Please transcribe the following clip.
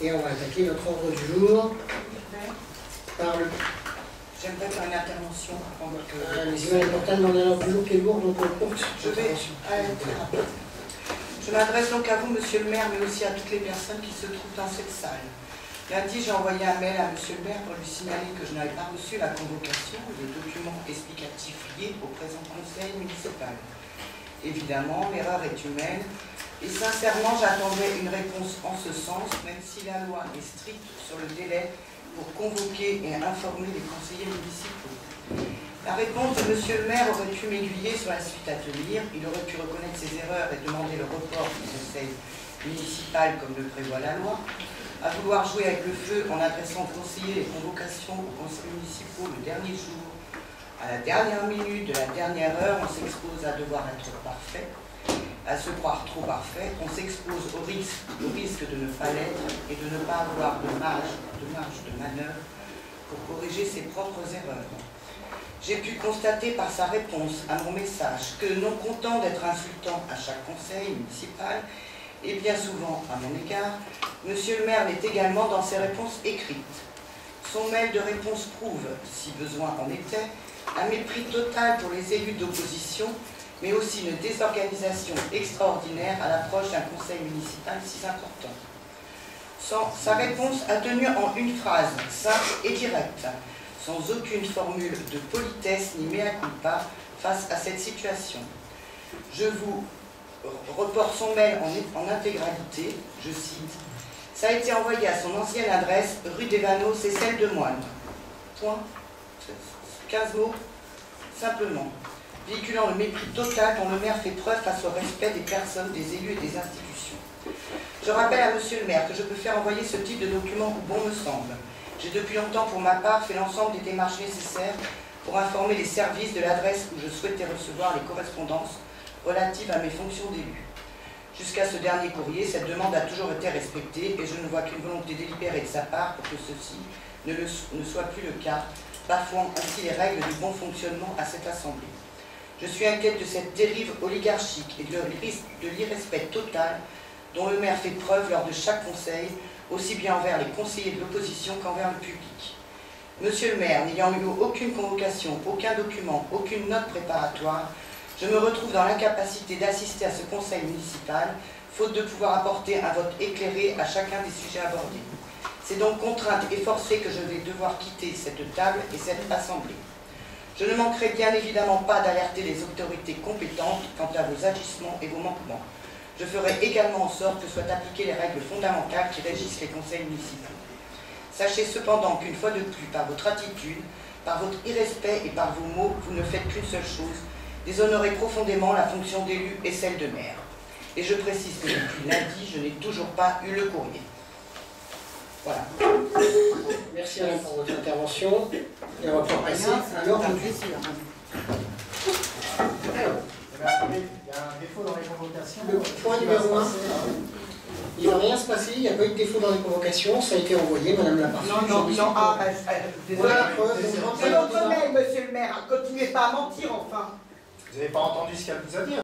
Et on va attaquer notre ordre du jour par le... J'aimerais faire une intervention pendant que... Les images importantes dans l'ordre du jour qui est lourd, donc on courte. Je vais aller très rapide. Je m'adresse donc à vous, monsieur le maire, mais aussi à toutes les personnes qui se trouvent dans cette salle. Lundi, j'ai envoyé un mail à monsieur le maire pour lui signaler que je n'avais pas reçu la convocation des documents explicatifs liés au présent conseil municipal. Évidemment, l'erreur est humaine et sincèrement, j'attendais une réponse en ce sens, même si la loi est stricte sur le délai pour convoquer et informer les conseillers municipaux. La réponse de monsieur le maire aurait pu m'aiguiller sur la suite à tenir. Il aurait pu reconnaître ses erreurs et demander le report du conseil municipal comme le prévoit la loi. À vouloir jouer avec le feu en adressant aux conseillers les convocations aux conseils municipaux le dernier jour, à la dernière minute de la dernière heure, on s'expose à devoir être parfait, à se croire trop parfait, on s'expose au risque de ne pas l'être et de ne pas avoir de marge de manœuvre pour corriger ses propres erreurs. J'ai pu constater par sa réponse à mon message que, non content d'être insultant à chaque conseil municipal, et bien souvent à mon égard, monsieur le maire l'est également dans ses réponses écrites. Son mail de réponse prouve, si besoin en était, un mépris total pour les élus d'opposition, mais aussi une désorganisation extraordinaire à l'approche d'un conseil municipal si important. Sa réponse a tenu en une phrase, simple et directe, sans aucune formule de politesse ni mea culpa face à cette situation. Je vous reporte son mail en intégralité, je cite, « Ça a été envoyé à son ancienne adresse, rue des Vanneaux, c'est celle de Moine. » Point. 15 mots, simplement, véhiculant le mépris total dont le maire fait preuve face au respect des personnes, des élus et des institutions. Je rappelle à monsieur le maire que je peux faire envoyer ce type de document où bon me semble. J'ai depuis longtemps pour ma part fait l'ensemble des démarches nécessaires pour informer les services de l'adresse où je souhaitais recevoir les correspondances relatives à mes fonctions d'élu. Jusqu'à ce dernier courrier, cette demande a toujours été respectée et je ne vois qu'une volonté délibérée de sa part pour que ceci ne soit plus le cas, bafouant ainsi les règles du bon fonctionnement à cette assemblée. Je suis inquiète de cette dérive oligarchique et de l'irrespect total dont le maire fait preuve lors de chaque conseil, aussi bien envers les conseillers de l'opposition qu'envers le public. Monsieur le maire, n'ayant eu aucune convocation, aucun document, aucune note préparatoire, je me retrouve dans l'incapacité d'assister à ce conseil municipal, faute de pouvoir apporter un vote éclairé à chacun des sujets abordés. C'est donc contrainte et forcée que je vais devoir quitter cette table et cette assemblée. Je ne manquerai bien évidemment pas d'alerter les autorités compétentes quant à vos agissements et vos manquements. Je ferai également en sorte que soient appliquées les règles fondamentales qui régissent les conseils municipaux. Sachez cependant qu'une fois de plus, par votre attitude, par votre irrespect et par vos mots, vous ne faites qu'une seule chose, déshonorer profondément la fonction d'élu et celle de maire. Et je précise que depuis lundi, je n'ai toujours pas eu le courrier. Voilà. Merci Alain pour votre intervention. Et on va pouvoir passer à l'ordre du jour. Il y a un défaut dans les convocations. Le point numéro 1. Il ne va rien se passer, il n'y a pas eu de défaut dans les convocations, ça a été envoyé, madame la partie. Non, Voilà la preuve. c'est votre mail, monsieur le maire. Continuez pas à mentir, enfin. Vous n'avez pas entendu ce qu'elle vous a dit.